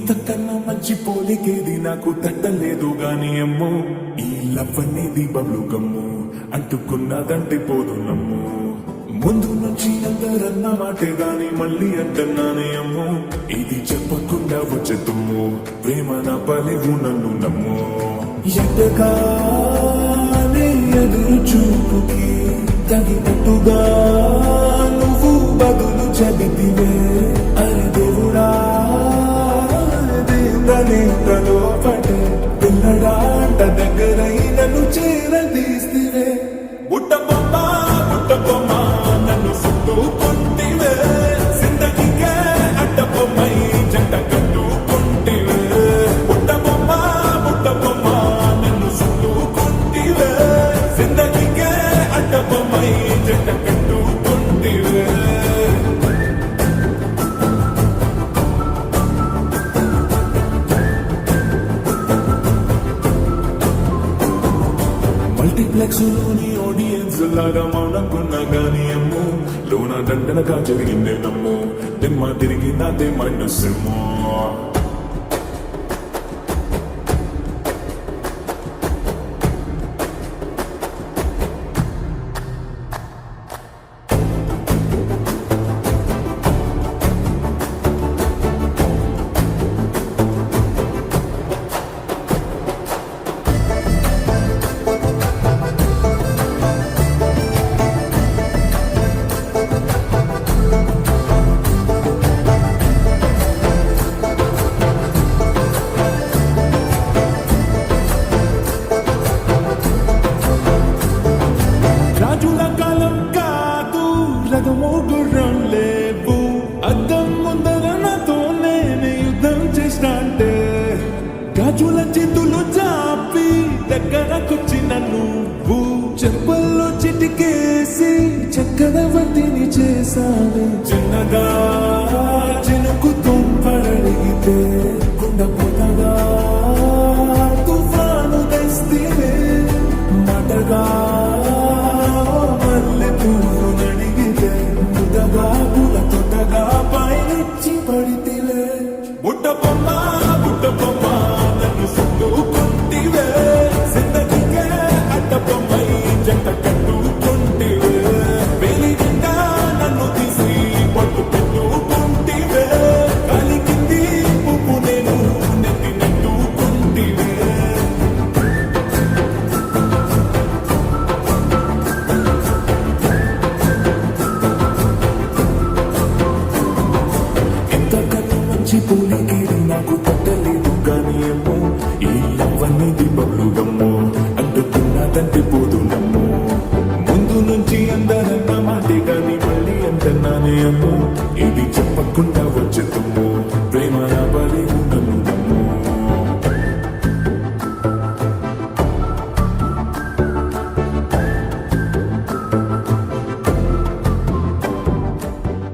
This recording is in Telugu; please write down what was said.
ఇంతకన్నా మంచి పోలికేది నాకు తట్టలేదు గాని అమ్మో ఈ లవ్ అనేది బబ్లు గమ్ము అంటుకున్నదంటే పోదు నమ్ము ముందు నుంచి అందరన్న మాటే గాని మళ్ళీ అంటున్నానే అమ్మో ఇది చెప్పకుండా వచ్చే తుమ్ము ప్రేమ నా పలేవు నన్ను నమ్ము ఎట్టగానే ఎదురు చూపుకి తగినట్టుగా నువ్వు బదులు చదివివే అరే దేవుడా దేందనేంతలో పడే పిల్లడాంట దగ్గరై నన్ను చేరదీస్తివే బుట్ట బొమ్మ నన్ను చుట్టుకుంటివే జిందగీకే అడ్డ బొమ్మై జంట కట్టుకుంటివే బుట్ట బొమ్మ నన్ను చుట్టుకుంటివే జిందగీకే అడ్డ బొమ్మై జంట కట్టుకుంటివే మల్టీప్లెక్స్ లోని ఆడియన్స్ లాగా మౌనంకున్నా గానీ అమ్ము లోన దండనగా జరిగిందే నమ్ము దిమ్మ తిరిగిందే మనసుమో రాజుల కాలం కాదు రథమో గుర్రం లేవు అద్దం ముందర నాతో నేను యుద్ధం చేసినంటే గాజుల చేతులు చాపి దగ్గరకొచ్చిన నువ్వు చెంపల్లో చిటికేసి చక్రవర్తిని చేసావే చిన్నగా చినుకు తుంపడడిగితే కుండపోతగా తుఫాను తెస్తే మాటగా బుట్ట బొమ్మ నన్ను చుట్టుకుంటివే జిందగీకే అడ్డ బొమ్మై జంట కట్టుకుంటివే వేలి నిండా నన్ను తీసి పట్టు పెట్టుకుంటివే కలిగింది పువ్వు నేను నెత్తి నెట్టుకుంటివే ఎంతకన్నా మంచి పోలికేది నాకు తట్టలేదు గాని ఏమో ఈ లవ్ అనేది బబ్లు గమ్ము అంటుకున్నదంటే పోదు నమ్ము ముందు నుంచి అందరన్న మాటే గాని మళ్ళీ అంటున్నానే అమ్మో ఇది చెప్పకుండా వచ్చేద్దాము